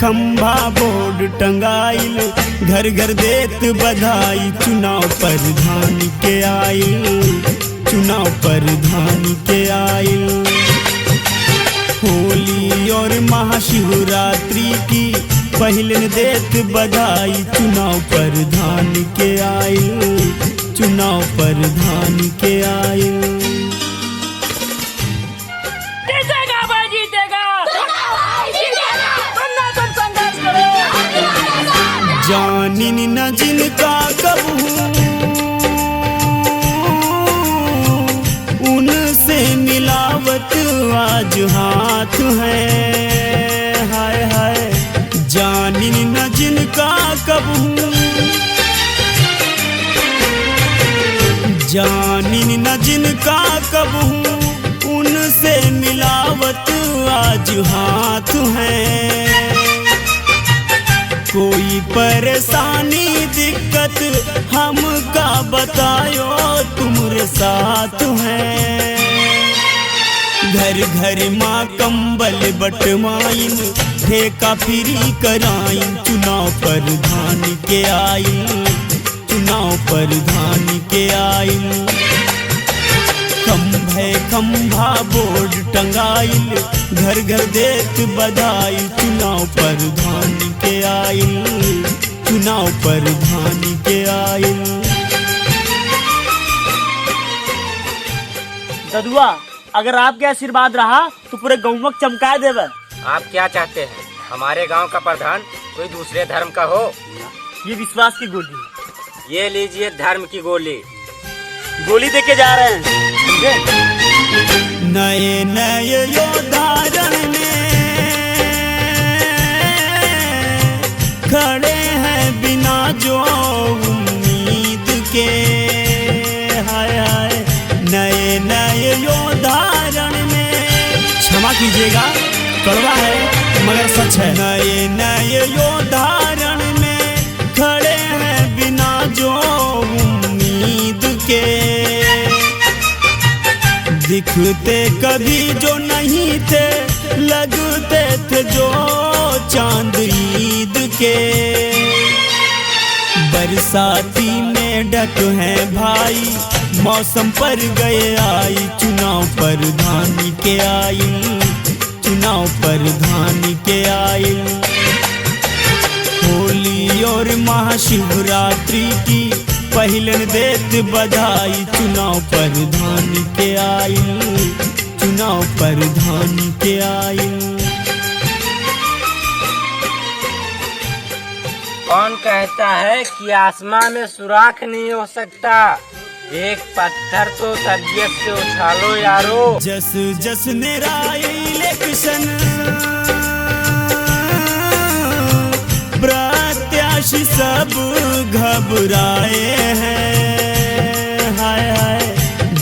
खंभा बोर्ड टंगाइल, घर घर देत बधाई, चुनाव प्रधान के आइल, चुनाव प्रधान के आइल। होली और महाशिवरात्रि की पहिलन देत बधाई, चुनाव प्रधान के आइल, चुनाव प्रधान के आइल। जानिन न जिनका कबू उनसे मिलावत आज हाथ है, हाय हाय। जानिन न जिनका कबू, जानिन न जिनका कबू उनसे मिलावत आज हाथ है। कोई परेशानी दिक्कत हमका बतायो, तुम्हारे साथ है। घर घर माँ कंबल बटवाइन, ठेका फ्री कराइन, चुनाव प्रधान के आइल, चुनाव प्रधान के आइल। खंभे खंभा बोर्ड टंगाइल, घर घर देत बधाई, चुनाव प्रधान के आइल, चुनाव प्रधान के आइल। ददुआ, अगर आपके आशीर्वाद रहा तो पूरे गाँव में चमका देवे। आप क्या चाहते हैं? हमारे गांव का प्रधान कोई दूसरे धर्म का हो? ये विश्वास की गोली। ये लीजिए धर्म की गोली। गोली देके जा रहे हैं। नए नए योद्धा रण में खड़े हैं बिना जो उम्मीद के, हाय हाय। नए नए योद्धा रण में, क्षमा कीजिएगा कड़वा है मगर सच है। नए नए योद्धा रण में खड़े हैं बिना जो उम्मीद के, दिखते कभी जो नहीं थे, लगते थे जो चांद ईद के। बरसाती में डट है भाई, मौसम पर गए आई, चुनाव प्रधान के आइल, चुनाव प्रधान के आइल। होली और महाशिवरात्रि की पहिलन देत बधाई, चुनाव प्रधान के आइल, चुनाव प्रधान के आइल। कौन कहता है कि आसमां में सुराख नहीं हो सकता? एक पत्थर तो तबीयत से उछालो यारो। जस जस निराई इलेक्शन प्रत्याशी सब घबराए हैं, हाय हाय।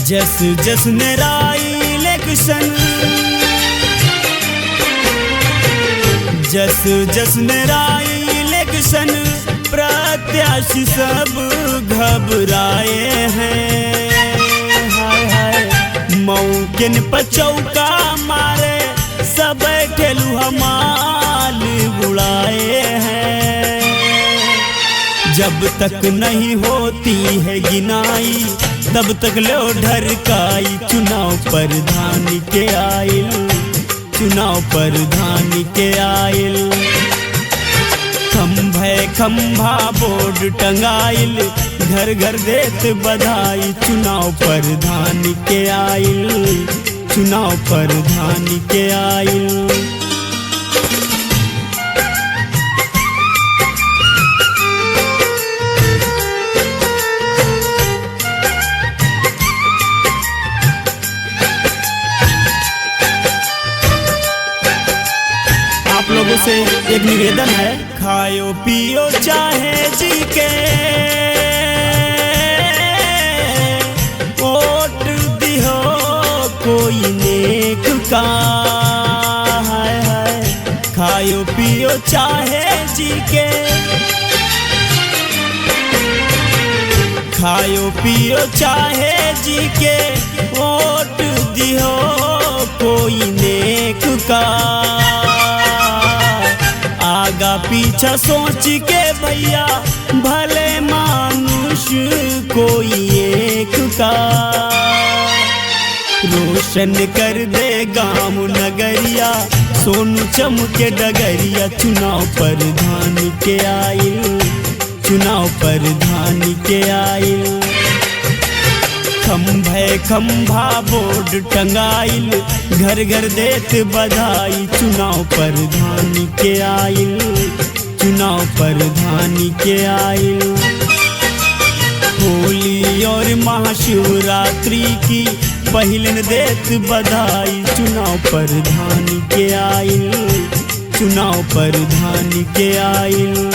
जस जस निराई इलेक्शन, जस जस निराई इलेक्शन प्रत्याशी सब घबराए हैं, हाय हाय। मौकिन पर चौका मारे सब ठेलू हमाल उड़ाए हैं। जब तक नहीं होती है गिनाई, तब तक लो ढरकाई, चुनाव प्रधान के आइल, चुनाव प्रधान के आइल। खंभे खंभा बोर्ड टंगाइल, घर घर देत बधाई, चुनाव प्रधान के आइल, चुनाव प्रधान के आइल। आप लोगों से एक निवेदन है, खाओ पियो चाहे जी के, वोट दियो कोई नेक का, हाय हाय। खाओ पियो चाहे जी के, खाओ पियो चाहे जी के, वोट दियो कोई नेक का। अच्छा सोच के भैया भले मानुष कोई एक का रोशन कर दे गाँव नगरिया सोनू चमके डगरिया चुनाव प्रधान के आइल चुनाव प्रधान के आइल खम्भे खम्भा बोर्ड टंगाइल घर घर देत बधाई चुनाव प्रधान के आइल चुनाव प्रधान के आइल होली और महाशिवरात्रि की पहिलन देत बधाई चुनाव प्रधान के आइल चुनाव प्रधान के आइल।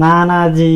नाना जी